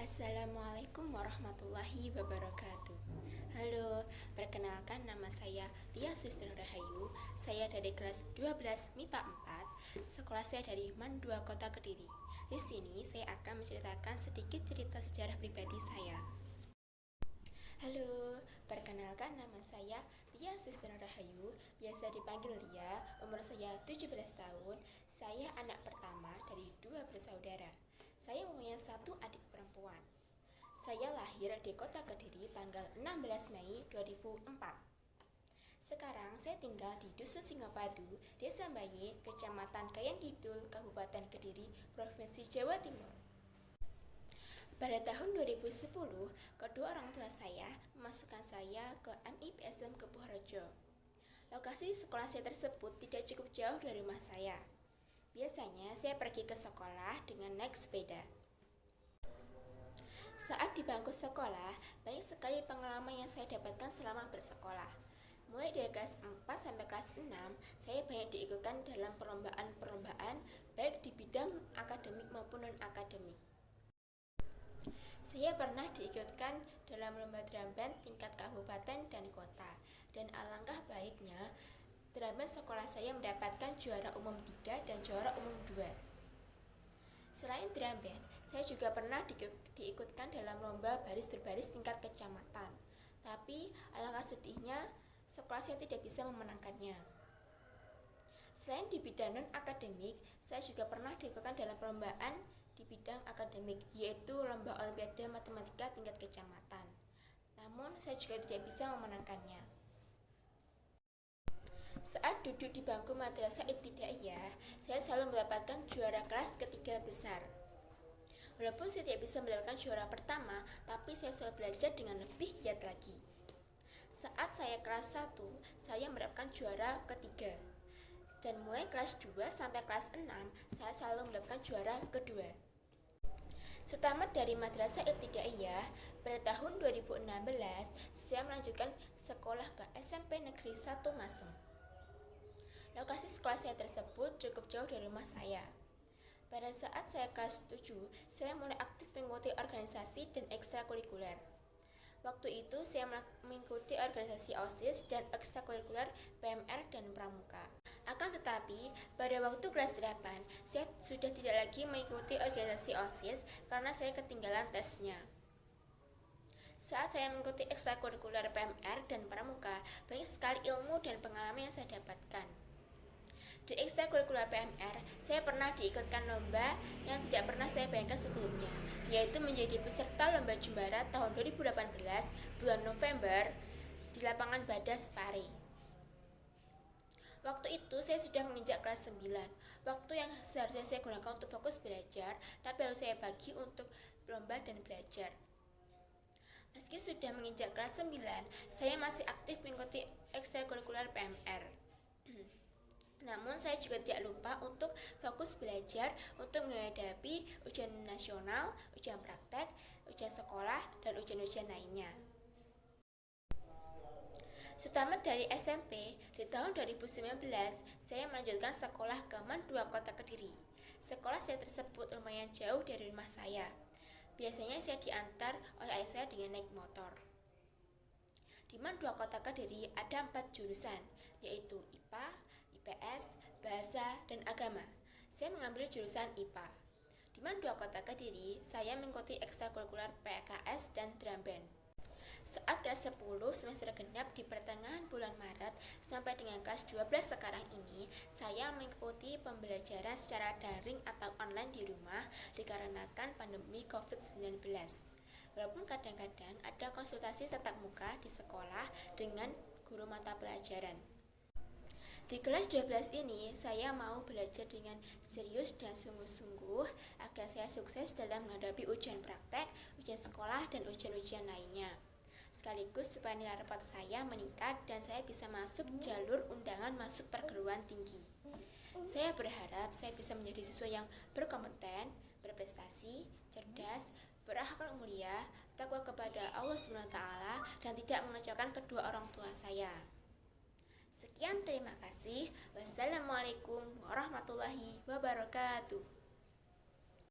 Assalamualaikum warahmatullahi wabarakatuh. Halo, perkenalkan nama saya Lia Suster Rahayu. Saya dari kelas 12 MIPA 4. Sekolah saya dari MAN 2 Kota Kediri. Di sini saya akan menceritakan sedikit cerita sejarah pribadi saya. Halo, perkenalkan nama saya Lia Suster Rahayu, biasa dipanggil Lia. Umur saya 17 tahun. Saya anak pertama dari 2 bersaudara. Saya mempunyai 1 adik perempuan. Saya lahir di Kota Kediri tanggal 16 Mei 2004. Sekarang saya tinggal di Dusun Singopadu, Desa Baye, Kecamatan Kayan Kidul, Kabupaten Kediri, Provinsi Jawa Timur. Pada tahun 2010, kedua orang tua saya memasukkan saya ke MIPSM Kepuhrejo. Lokasi sekolah saya tersebut tidak cukup jauh dari rumah saya. Biasanya saya pergi ke sekolah dengan naik sepeda. Saat di bangku sekolah, banyak sekali pengalaman yang saya dapatkan selama bersekolah. Mulai dari kelas 4 sampai kelas 6, saya banyak diikutkan dalam perlombaan-perlombaan, baik di bidang akademik maupun non-akademik. Saya pernah diikutkan dalam lomba drum band tingkat kabupaten dan kota, dan alangkah baiknya drum band sekolah saya mendapatkan juara umum 3 dan juara umum 2. Selain drum band, saya juga pernah diikutkan dalam lomba baris berbaris tingkat kecamatan. Tapi alangkah sedihnya, sekolah saya tidak bisa memenangkannya. Selain di bidang non-akademik, saya juga pernah diikutkan dalam perlombaan di bidang akademik, yaitu lomba olimpiade matematika tingkat kecamatan. Namun, saya juga tidak bisa memenangkannya. Saat duduk di bangku madrasah ibtidaiyah, saya selalu mendapatkan juara kelas ketiga besar. Walaupun saya tidak bisa mendapatkan juara pertama, tapi saya selalu belajar dengan lebih giat lagi. Saat saya kelas 1, saya mendapatkan juara ketiga. Dan mulai kelas 2 sampai kelas 6, saya selalu mendapatkan juara kedua. Setamat dari madrasah ibtidaiyah, pada tahun 2016, saya melanjutkan sekolah ke SMP Negeri 1 Ngasem. Lokasi sekolah saya tersebut cukup jauh dari rumah saya. Pada saat saya kelas 7, saya mulai aktif mengikuti organisasi dan ekstrakurikuler. Waktu itu saya mengikuti organisasi OSIS dan ekstrakurikuler PMR dan Pramuka. Akan tetapi, pada waktu kelas 8, saya sudah tidak lagi mengikuti organisasi OSIS karena saya ketinggalan tesnya. Saat saya mengikuti ekstrakurikuler PMR dan Pramuka, banyak sekali ilmu dan pengalaman yang saya dapatkan. Di ekstrakurikuler PMR, saya pernah diikutkan lomba yang tidak pernah saya bayangkan sebelumnya, yaitu menjadi peserta lomba Jumbara tahun 2018 bulan November di lapangan Badas Pare. Waktu itu saya sudah menginjak kelas 9, waktu yang seharusnya saya gunakan untuk fokus belajar, tapi harus saya bagi untuk lomba dan belajar. Meski sudah menginjak kelas 9, saya masih aktif mengikuti ekstrakurikuler PMR. Namun saya juga tidak lupa untuk fokus belajar untuk menghadapi ujian nasional, ujian praktek, ujian sekolah, dan ujian-ujian lainnya. Setamat dari SMP, di tahun 2019, saya melanjutkan sekolah ke MAN 2 Kota Kediri. Sekolah saya tersebut lumayan jauh dari rumah saya. Biasanya saya diantar oleh ayah saya dengan naik motor. Di MAN 2 Kota Kediri ada 4 jurusan, yaitu IPA, IPS, Bahasa, dan Agama. Saya mengambil jurusan IPA. Di MAN 2 Kota Kediri, saya mengikuti ekstrakurikuler PKS dan drum band. Saat kelas 10 semester genap di pertengahan bulan Maret sampai dengan kelas 12 sekarang ini, saya mengikuti pembelajaran secara daring atau online di rumah dikarenakan pandemi COVID-19. Walaupun kadang-kadang ada konsultasi tatap muka di sekolah dengan guru mata pelajaran. Di kelas 12 ini, saya mau belajar dengan serius dan sungguh-sungguh agar saya sukses dalam menghadapi ujian praktek, ujian sekolah, dan ujian-ujian lainnya. Sekaligus supaya nilai rapot saya meningkat dan saya bisa masuk jalur undangan masuk perguruan tinggi. Saya berharap saya bisa menjadi siswa yang berkompeten, berprestasi, cerdas, berakhlak mulia, takwa kepada Allah SWT, dan tidak mengecewakan kedua orang tua saya. Sekian, terima kasih. Wassalamualaikum warahmatullahi wabarakatuh.